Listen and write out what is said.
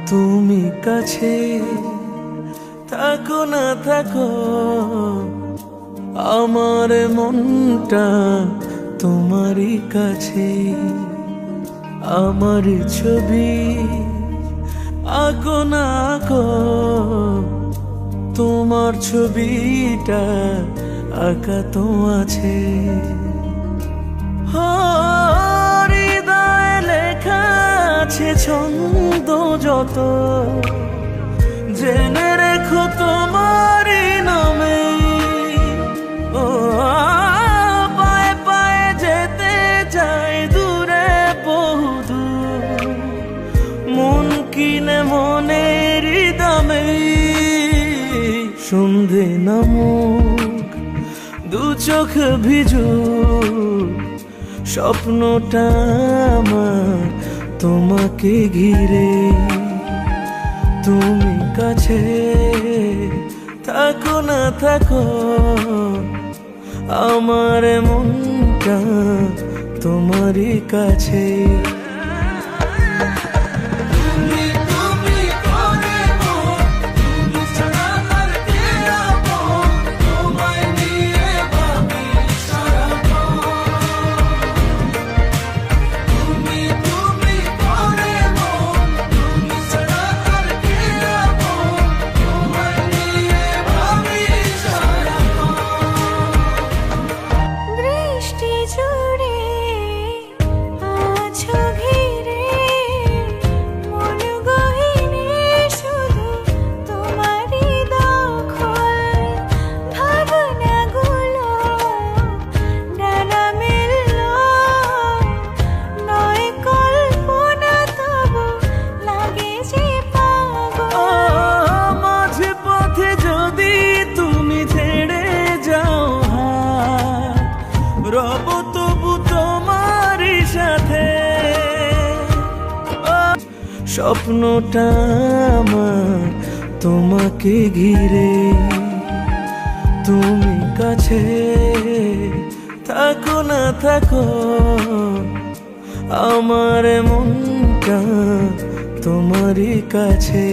তুমি কাছে থাকো না থাকো, আমার মনটা তোমারই কাছে। আমার ছবি আঁকো না আঁকো, তোমার ছবিটা আঁকা তো আছে। হৃদয়ে লেখা আছে ছন্দ যত, জেনে রেখো তোমারই নামে। ও পায়ে পায়ে যেতে চাই দূরে বহুদূর, মন কিনে মনের দামে। সন্ধে নামুক দু চোখ ভিজু, স্বপ্নটা আমার তোমাকে ঘিরে। তুমি কাছে থাকো না থাকো, আমার মনটা তোমারই কাছে। রব তবু তোমারই সাথে, স্বপ্নটা আমার তোমাকে ঘিরে। তুমি কাছে থাকো না থাকো, আমার মনটা তোমারই কাছে।